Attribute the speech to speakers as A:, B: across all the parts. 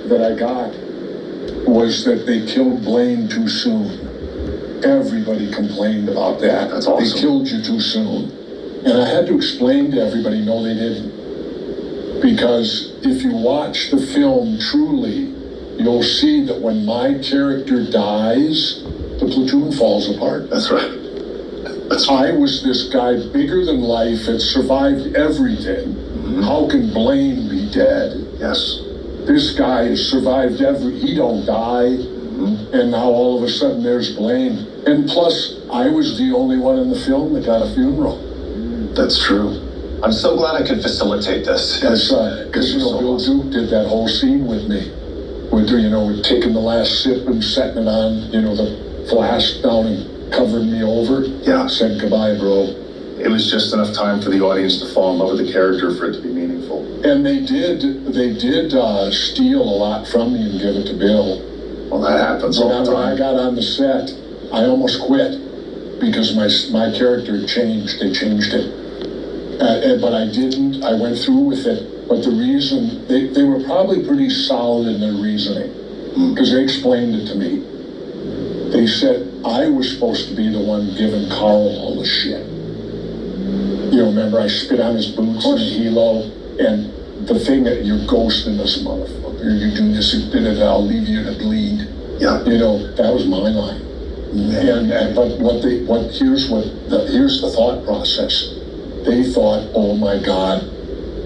A: that I got was that they killed Blaine too soon. Everybody complained about that.
B: That's awesome.
A: They killed you too soon. And I had to explain to everybody, no, they didn't. Because if you watch the film truly, you'll see that when my character dies, the platoon falls apart.
B: That's right.
A: I was this guy bigger than life, had survived everything.
B: Mm-hmm.
A: How can Blaine be dead?
B: Yes.
A: This guy has survived he don't die.
B: Mm-hmm.
A: And now all of a sudden there's Blaine. And plus, I was the only one in the film that got a funeral.
B: That's true. I'm so glad I could facilitate this.
A: Because Bill Duke did that whole scene with me. With taking the last sip and setting it on, the flask down and covering me over.
B: Yeah.
A: Said goodbye, bro.
B: It was just enough time for the audience to fall in love with the character for it to be meaningful.
A: And they did steal a lot from me and give it to Bill.
B: Well, that happens all the time.
A: When I got on the set, I almost quit because my character changed. They changed it. But I didn't. I went through with it. But the reason, they were probably pretty solid in their reasoning because they explained it to me. They said I was supposed to be the one giving Carl all the shit. Remember I spit on his boots in the helo, and the thing that you're ghosting this motherfucker, you do this and I'll leave you to bleed.
B: Yeah.
A: That was my line. But here's the thought process. They thought, oh my God,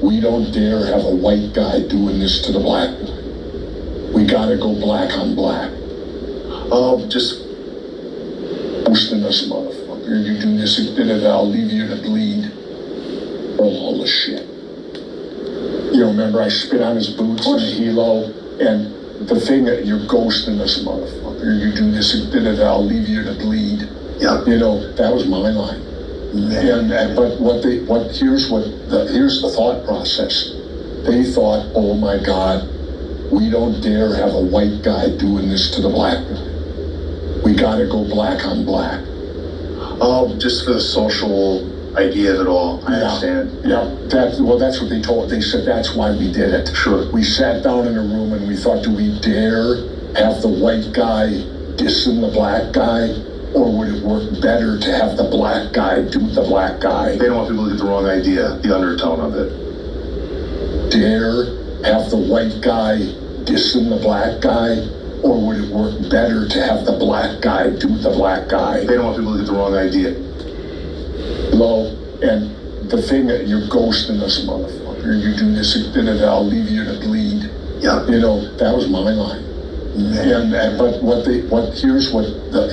A: we don't dare have a white guy doing this to the black guy. We gotta go black on black.
B: Just
A: ghosting this motherfucker, you do this and I'll leave you to bleed. All the shit. Remember I spit on his boots in the helo, and the thing that you're ghosting this motherfucker, you do this and I'll leave you to bleed.
B: Yeah.
A: That was my line. Here's the thought process. They thought, oh my God, we don't dare have a white guy doing this to the black guy. We gotta go black on black.
B: Just for the social idea of it all, I understand.
A: Yeah, that's what they told. They said that's why we did it.
B: Sure.
A: We sat down in a room and we thought, do we dare have the white guy dissing the black guy? Or would it work better to have the black guy do the black guy?
B: They don't want people to get the wrong idea, the undertone of it.
A: Dare have the white guy dissing the black guy? Or would it work better to have the black guy do the black guy?
B: They don't want people to get the wrong idea.
A: And the thing that you're ghosting this motherfucker, you do this and I'll leave you to bleed.
B: Yeah.
A: That was my line.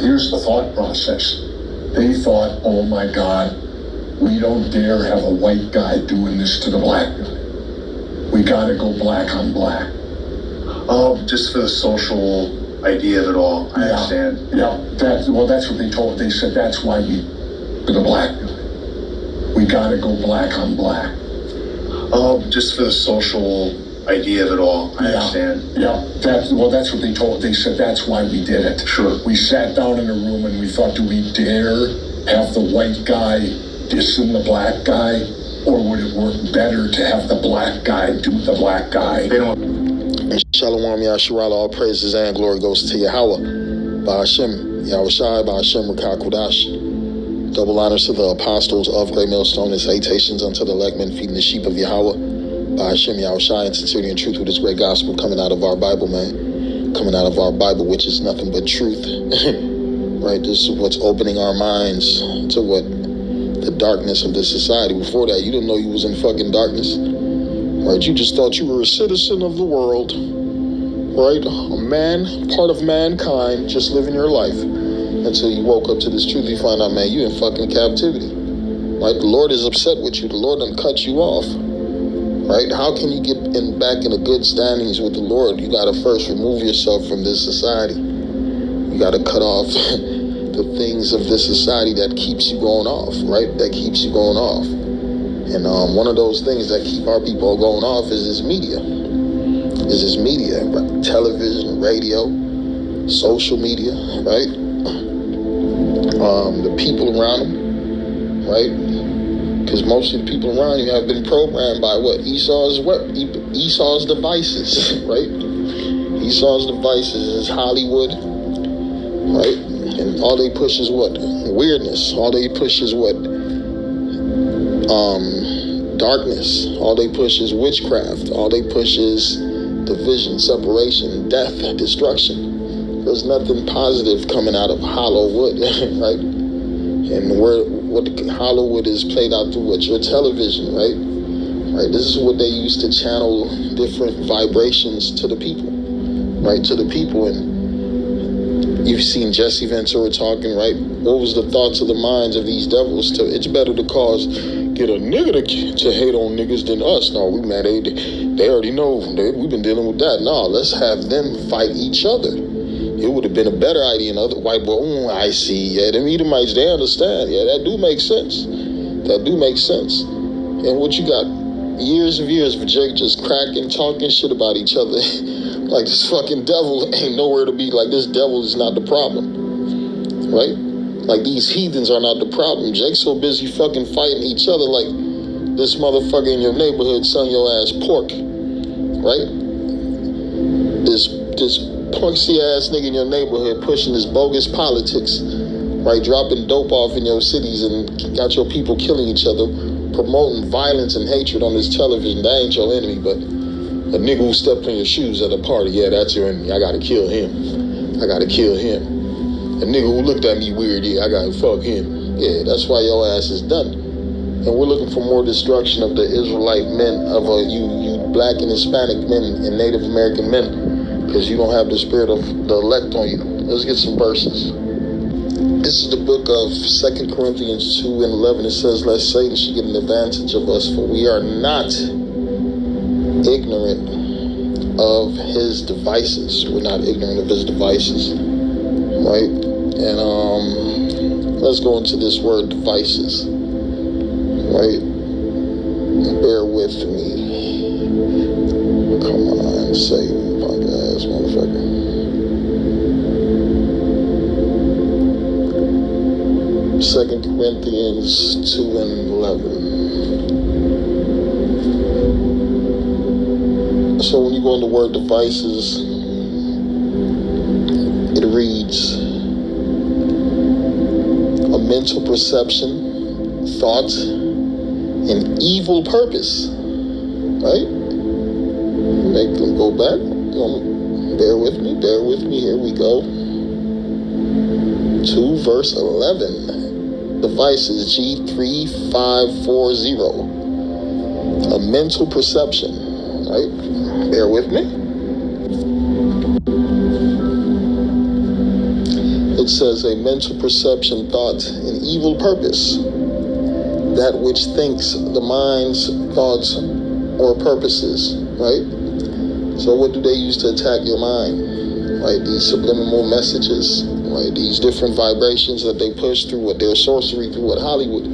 A: Here's the thought process. They thought, oh my God, we don't dare have a white guy doing this to the black guy. We gotta go black on black.
B: Just for the social idea of it all, I understand.
A: Yeah, that's what they told. They said that's why for the black guy. We gotta go black on black.
B: Just for the social idea of it all, I understand.
A: Yeah, that's what they told. They said that's why we did it.
B: Sure.
A: We sat down in a room and we thought, do we dare have the white guy dissing the black guy? Or would it work better to have the black guy do the black guy?
B: They don't.
C: Shalom Yasharala, all praises and glory goes to Yahweh. Ba'ashem, Yahushai, Ba'ashem, Rakakudash. Double honors to the apostles of Great Millstone and salutations unto the elect men feeding the sheep of Yahweh. Ba'ashem, Yahushai, in sincerity and truth with this great gospel coming out of our Bible, man. Coming out of our Bible, which is nothing but truth. Right, this is what's opening our minds to what the darkness of this society. Before that, you didn't know you was in fucking darkness. Right, you just thought you were a citizen of the world. Right, a man, part of mankind, just living your life. Until you woke up to this truth, you find out, man, you in fucking captivity. Right, the Lord is upset with you. The Lord done cut you off. Right, how can you get back in a good standings with the Lord? You gotta first remove yourself from this society. You gotta cut off the things of this society that keeps you going off, right? That keeps you going off. And one of those things that keep our people going off is this media. Right? Television, radio, social media, right? The people around them, right? Because most of the people around you have been programmed by what? Esau's devices, right? Esau's devices is Hollywood, right? And all they push is what? Weirdness. All they push is what? Darkness. All they push is witchcraft. All they push is division, separation, death, destruction. There's nothing positive coming out of Hollywood, right? And what Hollywood is played out through what? Your television, right? Right. This is what they use to channel different vibrations to the people, right? To the people. And you've seen Jesse Ventura talking, right? What was the thoughts of the minds of these devils? It's better to get a nigga to hate on niggas than us. No, we mad. They already know. We've been dealing with that. No, let's have them fight each other. It would have been a better idea. Another white boy, I see. Yeah, them Edomites, they understand. Yeah, that do make sense. That do make sense. And what you got? Years of Jake just cracking, talking shit about each other. Like this fucking devil ain't nowhere to be. Like this devil is not the problem. Right? Like these heathens are not the problem. Jake's so busy fucking fighting each other like this motherfucker in your neighborhood selling your ass pork. Right? This punksy ass nigga in your neighborhood pushing this bogus politics, right? Dropping dope off in your cities and got your people killing each other, promoting violence and hatred on this television. That ain't your enemy, but a nigga who stepped on your shoes at a party, yeah, that's your enemy. I gotta kill him. I gotta kill him. A nigga who looked at me weird, yeah, I gotta fuck him. Yeah, that's why your ass is done. And we're looking for more destruction of the Israelite men, of you black and Hispanic men and Native American men. Because you don't have the spirit of the elect on you. Let's get some verses. This is the book of 2 Corinthians 2 and 11. It says, lest Satan should get an advantage of us, for we are not ignorant of his devices. We're not ignorant of his devices. Right? And let's go into this word devices. Right? Bear with me. Come on, Satan. Ass motherfucker. 2 Corinthians 2 and 11. So when you go into word devices, it reads a mental perception, thought, and evil purpose. Right? Make them go back. Bear with me, here we go. 2 verse 11. Devices G3540. A mental perception, right? Bear with me. It says a mental perception, thought, and evil purpose. That which thinks the mind's thoughts or purposes, right? So what do they use to attack your mind? Right, these subliminal messages, right, these different vibrations that they push through what their sorcery, through what Hollywood,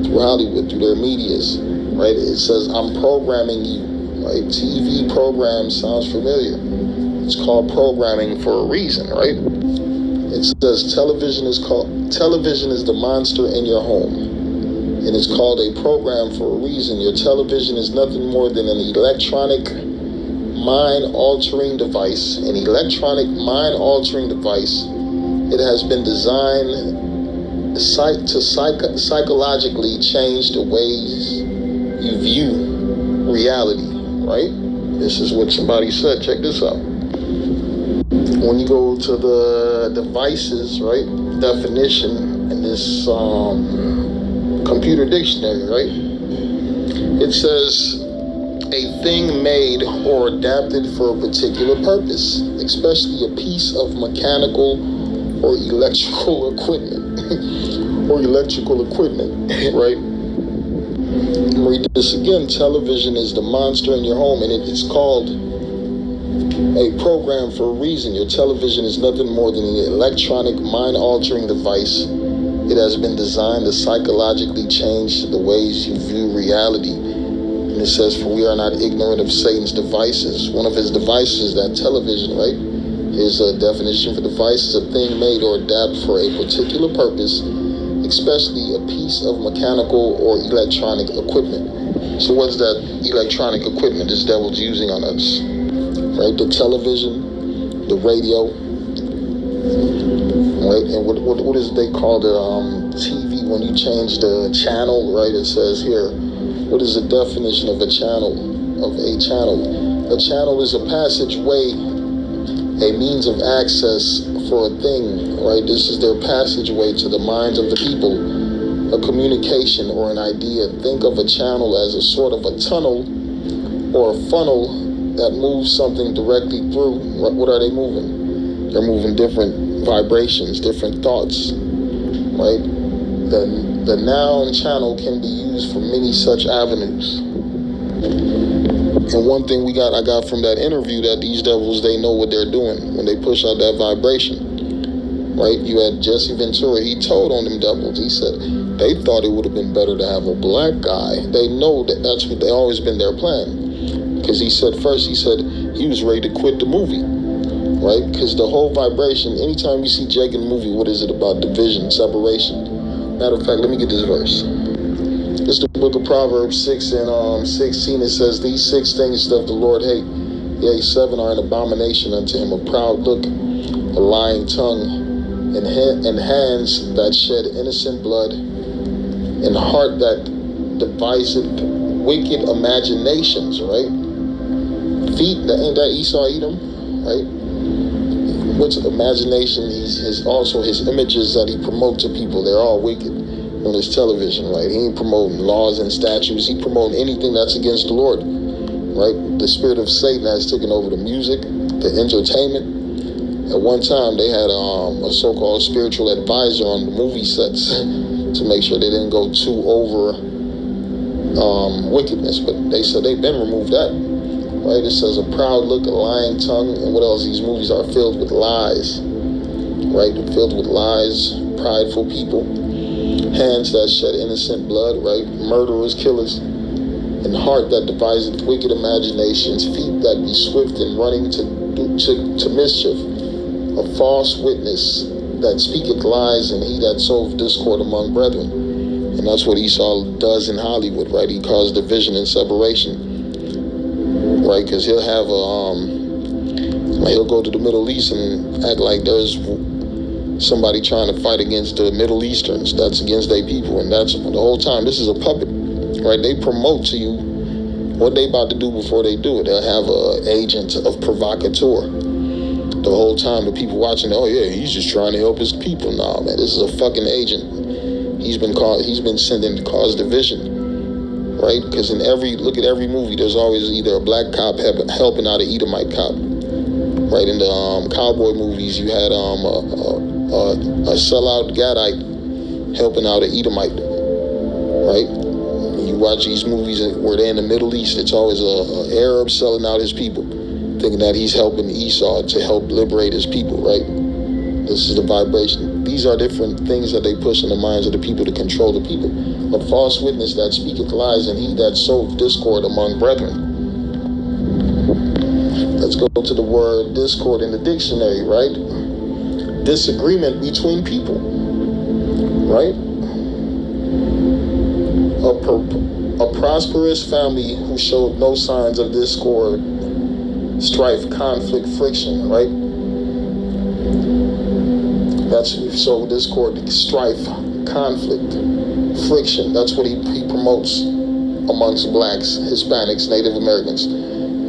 C: through their medias, right? It says, I'm programming you, right? TV program sounds familiar. It's called programming for a reason, right? It says television is the monster in your home. And it's called a program for a reason. Your television is nothing more than an electronic mind-altering device. An electronic mind-altering device. It has been designed to psychologically change the ways you view reality, right? This is what somebody said. Check this out. When you go to the devices, right, definition in this computer dictionary, right, it says a thing made or adapted for a particular purpose, especially a piece of mechanical or electrical equipment. Right? Read this again. Television is the monster in your home, and it's called a program for a reason. Your television is nothing more than an electronic mind-altering device. It has been designed to psychologically change the ways you view reality. And it says, for we are not ignorant of Satan's devices. One of his devices is that television, right? Here's a definition for device: is a thing made or adapted for a particular purpose, especially a piece of mechanical or electronic equipment. So what's that electronic equipment this devil's using on us? Right? The television, the radio, right? And what is they call the TV when you change the channel, right? It says here, what is the definition of a channel? A channel is a passageway, a means of access for a thing, right? This is their passageway to the minds of the people, a communication or an idea. Think of a channel as a sort of a tunnel or a funnel that moves something directly through. What are they moving? They're moving different vibrations, different thoughts, right? The noun channel can be used for many such avenues. And one thing I got from that interview, that these devils, they know what they're doing when they push out that vibration, right? You had Jesse Ventura, he told on them devils, he said, they thought it would have been better to have a black guy. They know that's what they always been their plan. Because he said he was ready to quit the movie, right? Because the whole vibration, anytime you see Jake in the movie, what is it about? Division, separation. Matter of fact, let me get this verse. It's the book of Proverbs 6 and 16. It says, these 6 things doth the Lord hate. Yea, 7 are an abomination unto him: a proud look, a lying tongue, and hands that shed innocent blood, and heart that deviseth wicked imaginations, right? Feet, ain't that Esau Edom, right? What's imagination? Also his images that he promotes to people, they're all wicked. On his television, right? He ain't promoting laws and statutes. He promoting anything that's against the Lord, right? The spirit of Satan has taken over the music, the entertainment. At one time, they had a so-called spiritual advisor on the movie sets to make sure they didn't go too over wickedness. But they said they've been removed that, right? It says a proud look, a lying tongue, and what else? These movies are filled with lies, right? Filled with lies, prideful people. Hands that shed innocent blood, right? Murderers, killers. And heart that deviseth wicked imaginations. Feet that be swift in running to mischief. A false witness that speaketh lies, and he that soweth discord among brethren. And that's what Esau does in Hollywood, right? He caused division and separation, right? Because he'll have he'll go to the Middle East and act like there's somebody trying to fight against the Middle Easterns. That's against their people. And that's the whole time. This is a puppet, right? They promote to you what they about to do before they do it. They'll have an agent of provocateur. The whole time the people watching, oh yeah, he's just trying to help his people. Nah, man, this is a fucking agent. He's been sent in to cause division, right? Because look at every movie, there's always either a black cop helping out an Edomite cop. Right, in the cowboy movies, you had a sellout Gadite helping out an Edomite, right? You watch these movies where they're in the Middle East, it's always a Arab selling out his people, thinking that he's helping Esau to help liberate his people, right? This is the vibration. These are different things that they push in the minds of the people to control the people. A false witness that speaketh lies, and he that soweth discord among brethren. Let's go to the word discord in the dictionary, right? Disagreement between people, right? A prosperous family who showed no signs of discord, strife, conflict, friction, right? So discord, strife, conflict, friction. That's what he promotes amongst blacks, Hispanics, Native Americans.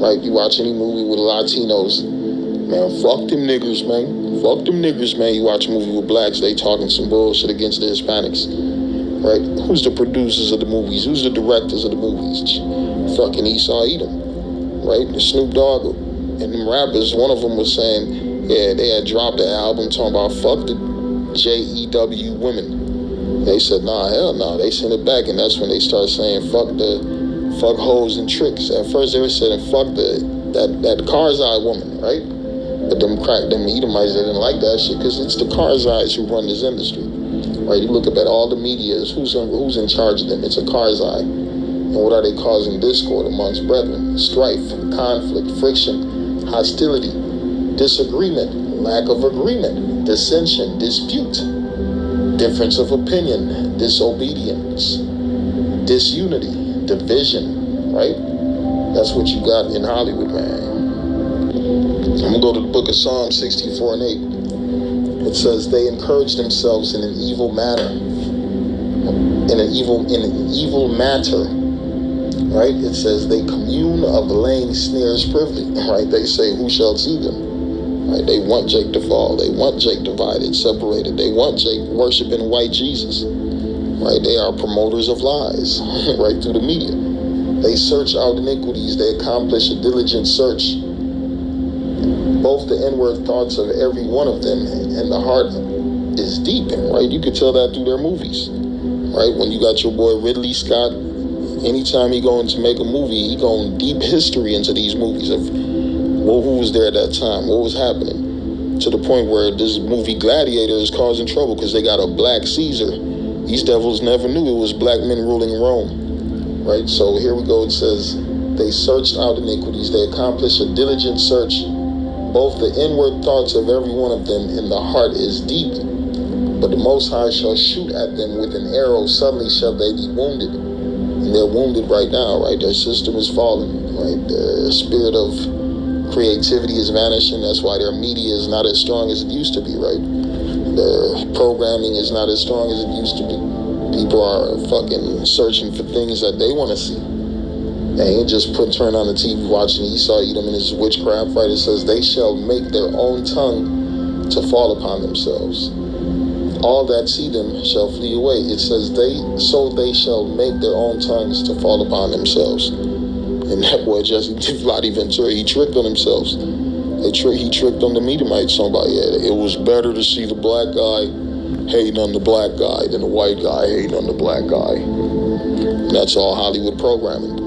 C: Right, you watch any movie with Latinos, man, fuck them niggers, man. Fuck them niggers, man. You watch a movie with blacks, they talking some bullshit against the Hispanics. Right? Who's the producers of the movies? Who's the directors of the movies? Fucking Esau Edom. Right? The Snoop Dogg and them rappers, one of them was saying, yeah, they had dropped an album talking about fuck the JEW women. They said, nah, hell no. They sent it back, and that's when they started saying fuck hoes and tricks. At first they were saying fuck that Karzai woman, right? But them Edomites, they didn't like that shit because it's the Karzais who run this industry, right? You look up at all the medias, who's in charge of them? It's a Karzai. And what are they causing? Discord amongst brethren, strife, conflict, friction, hostility, disagreement, lack of agreement, dissension, dispute, difference of opinion, disobedience, disunity, division, right? That's what you got in Hollywood, man. I'm gonna go to the book of Psalms 64 and 8. It says they encourage themselves in an evil manner, in an evil matter, right? It says they commune of laying snares privily, right? They say, who shall see them? Right? They want Jake to fall. They want Jake divided, separated. They want Jake worshiping white Jesus, right? They are promoters of lies, right, through the media. They search out iniquities. They accomplish a diligent search. Both the inward thoughts of every one of them and the heart is deep, right? You could tell that through their movies, right? When you got your boy Ridley Scott, anytime he going to make a movie, he going deep history into these movies of, well, who was there at that time, what was happening, to the point where this movie Gladiator is causing trouble because they got a black Caesar. These devils never knew it was black men ruling Rome, right? So here we go. It says they searched out iniquities. They accomplished a diligent search. Both the inward thoughts of every one of them and the heart is deep. But the Most High shall shoot at them with an arrow. Suddenly shall they be wounded. And they're wounded right now, right? Their system is falling, right? Their spirit of creativity is vanishing. That's why their media is not as strong as it used to be, right? Their programming is not as strong as it used to be. People are fucking searching for things that they want to see. They ain't just turn on the TV watching Esau Edom and his witchcraft, right? It says they shall make their own tongue to fall upon themselves. All that see them shall flee away. It says they shall make their own tongues to fall upon themselves. And that boy Jesse Vladdy Ventura, he tricked on themselves. He tricked on the Medomites. Somebody, it was better to see the black guy hating on the black guy than the white guy hating on the black guy. And that's all Hollywood programming.